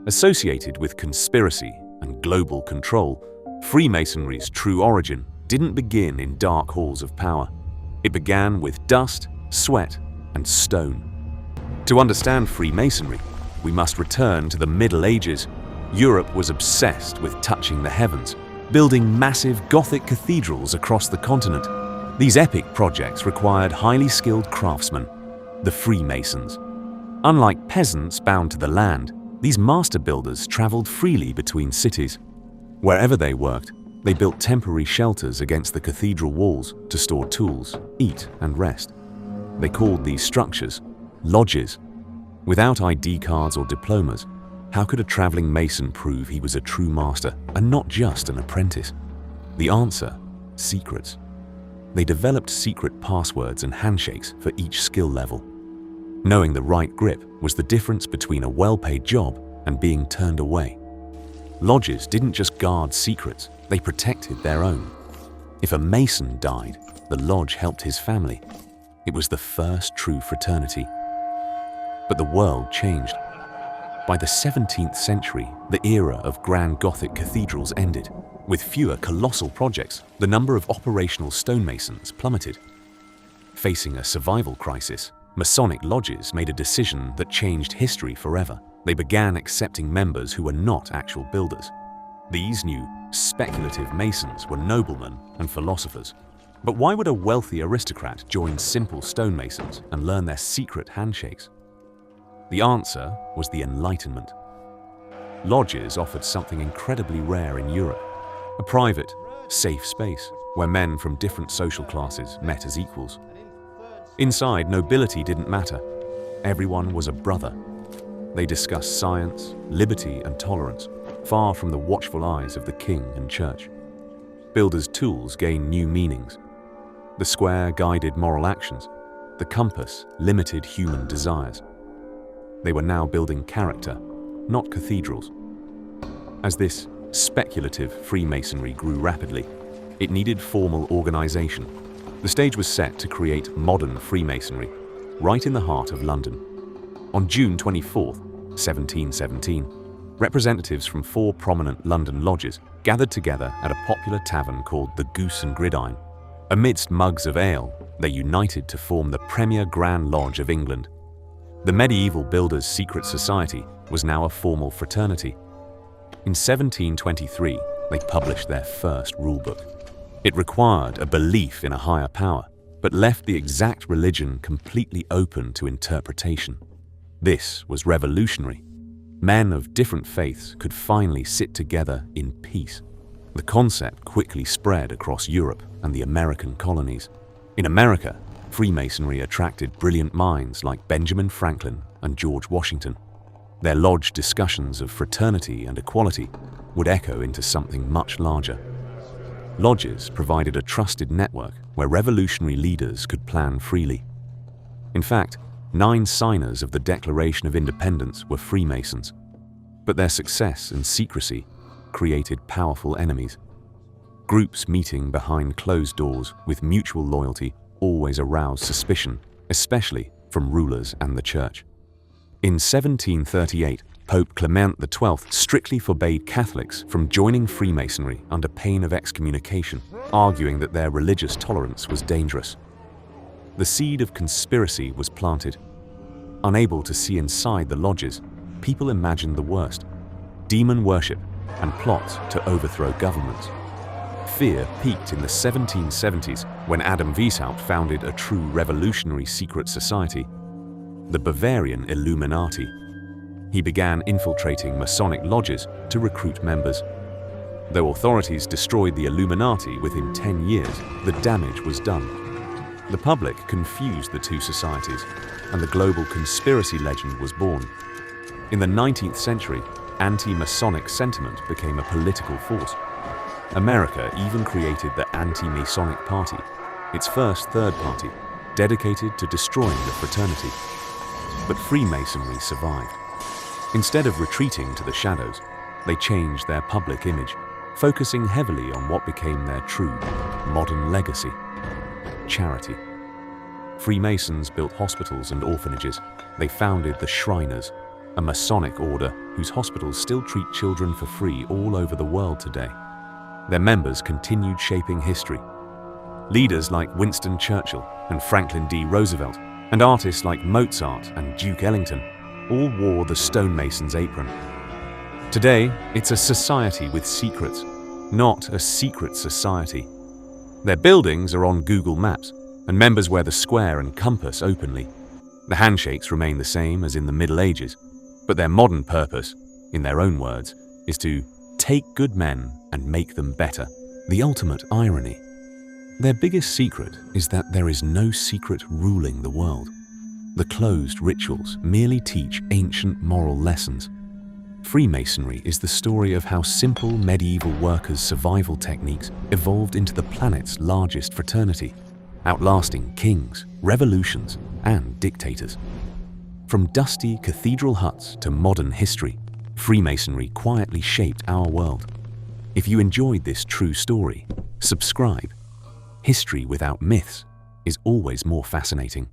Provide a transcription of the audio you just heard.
Associated with conspiracy and global control, Freemasonry's true origin didn't begin in dark halls of power. It began with dust, sweat, and stone. To understand Freemasonry, we must return to the Middle Ages. Europe was obsessed with touching the heavens, building massive Gothic cathedrals across the continent. These epic projects required highly skilled craftsmen, the Freemasons. Unlike peasants bound to the land, these master builders traveled freely between cities. Wherever they worked, they built temporary shelters against the cathedral walls to store tools, eat, and rest. They called these structures lodges. Without ID cards or diplomas, how could a traveling Mason prove he was a true master and not just an apprentice? The answer: secrets. They developed secret passwords and handshakes for each skill level. Knowing the right grip was the difference between a well-paid job and being turned away. Lodges didn't just guard secrets, they protected their own. If a Mason died, the lodge helped his family. It was the first true fraternity. But the world changed. By the 17th century, the era of grand Gothic cathedrals ended. With fewer colossal projects, the number of operational stonemasons plummeted. Facing a survival crisis, Masonic lodges made a decision that changed history forever. They began accepting members who were not actual builders. These new, speculative Masons were noblemen and philosophers. But why would a wealthy aristocrat join simple stonemasons and learn their secret handshakes? The answer was the Enlightenment. Lodges offered something incredibly rare in Europe: a private, safe space where men from different social classes met as equals. Inside, nobility didn't matter. Everyone was a brother. They discussed science, liberty, and tolerance, far from the watchful eyes of the king and church. Builders' tools gained new meanings. The square guided moral actions. The compass limited human desires. They were now building character, not cathedrals. As this speculative Freemasonry grew rapidly, it needed formal organization. The stage was set to create modern Freemasonry, right in the heart of London. On June 24, 1717, representatives from 4 prominent London lodges gathered together at a popular tavern called the Goose and Gridiron. Amidst mugs of ale, they united to form the premier Grand Lodge of England. The medieval builders' secret society was now a formal fraternity. In 1723, they published their first rulebook. It required a belief in a higher power, but left the exact religion completely open to interpretation. This was revolutionary. Men of different faiths could finally sit together in peace. The concept quickly spread across Europe and the American colonies. In America, Freemasonry attracted brilliant minds like Benjamin Franklin and George Washington. Their lodge discussions of fraternity and equality would echo into something much larger. Lodges provided a trusted network where revolutionary leaders could plan freely. In fact, 9 signers of the Declaration of Independence were Freemasons. But their success and secrecy created powerful enemies. Groups meeting behind closed doors with mutual loyalty always aroused suspicion, especially from rulers and the church. In 1738, Pope Clement XII strictly forbade Catholics from joining Freemasonry under pain of excommunication, arguing that their religious tolerance was dangerous. The seed of conspiracy was planted. Unable to see inside the lodges, people imagined the worst: demon worship and plots to overthrow governments. Fear peaked in the 1770s when Adam Weishaupt founded a true revolutionary secret society, the Bavarian Illuminati. He began infiltrating Masonic lodges to recruit members. Though authorities destroyed the Illuminati within 10 years, the damage was done. The public confused the two societies, and the global conspiracy legend was born. In the 19th century, anti-Masonic sentiment became a political force. America even created the Anti-Masonic Party, its first third party, dedicated to destroying the fraternity. But Freemasonry survived. Instead of retreating to the shadows, they changed their public image, focusing heavily on what became their true, modern legacy: charity. Freemasons built hospitals and orphanages. They founded the Shriners, a Masonic order whose hospitals still treat children for free all over the world today. Their members continued shaping history. Leaders like Winston Churchill and Franklin D. Roosevelt, and artists like Mozart and Duke Ellington, all wore the stonemason's apron. Today, it's a society with secrets, not a secret society. Their buildings are on Google Maps, and members wear the square and compass openly. The handshakes remain the same as in the Middle Ages, but their modern purpose, in their own words, is to take good men and make them better. The ultimate irony. Their biggest secret is that there is no secret ruling the world. The closed rituals merely teach ancient moral lessons. Freemasonry is the story of how simple medieval workers' survival techniques evolved into the planet's largest fraternity, outlasting kings, revolutions, and dictators. From dusty cathedral huts to modern history, Freemasonry quietly shaped our world. If you enjoyed this true story, subscribe. History without myths is always more fascinating.